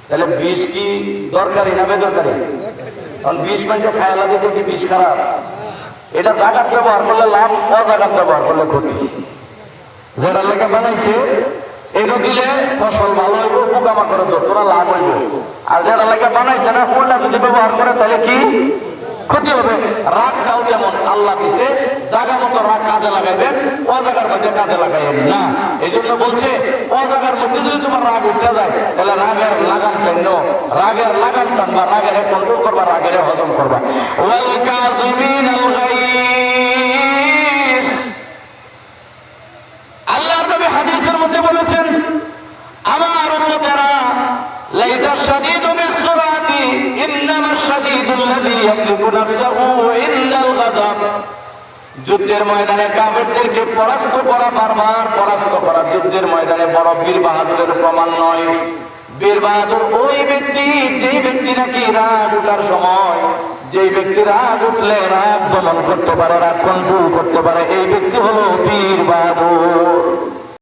তাহলে বিষ কি দরকারি না বেদরকারি? কারণ বিষ মানুষে খায়লা দিতে কি বিষ খারাপ? এটা জাকাত ব্যবহার করলে লাভ, অজাকাত ব্যবহার করলে ক্ষতি। যেটা লেখা বানাইছে এটা দিলে ফসল ভালো হইব, পোকামাকড় তোরা লাভ হইব। আর যেটা লেখা বানাইছে না ওটা যদি ব্যবহার করে তাহলে কি ক্ষতি হবে। রাগটাও যেমন আল্লাহ দিছে, জায়গা মতো রাগ কাজে লাগাইবেন, অজাগার মধ্যে কাজে লাগাইবেন না। এই জন্য বলছে অজাগার মধ্যে যদি তোমার রাগ উঠে যায় তাহলে রাগের লাগান টাইন, রাগের লাগান টানবা, রাগের কন্ট্রোল করবা, রাগের হজম করবা। ওয়াল কাযিমিনাল গাইস, আল্লাহর নবী হাদিসের মধ্যে বলেছেন আমার উম্মতেরা লাইসা শাদীদু বিসসুরাতি ইন্নামা শাদীদুল্লাযী ইয়ামলিকু নাফসাহু ইনদাল গাযাব। যুদ্ধের ময়দানে কাফেরদেরকে পরাস্ত করা, বারবার পরাস্ত করা যুদ্ধের ময়দানে বড় বীর বাহাদুরের প্রমাণ নয়। বীর বাহাদুর ওই ব্যক্তি যেই ব্যক্তি নাকি রাগ উঠার সময়, যেই ব্যক্তি রাগ উঠলে রাগ দমন করতে পারে, রাগ কন্ট্রোল করতে পারে, এই ব্যক্তি হলো বীর বাহাদুর।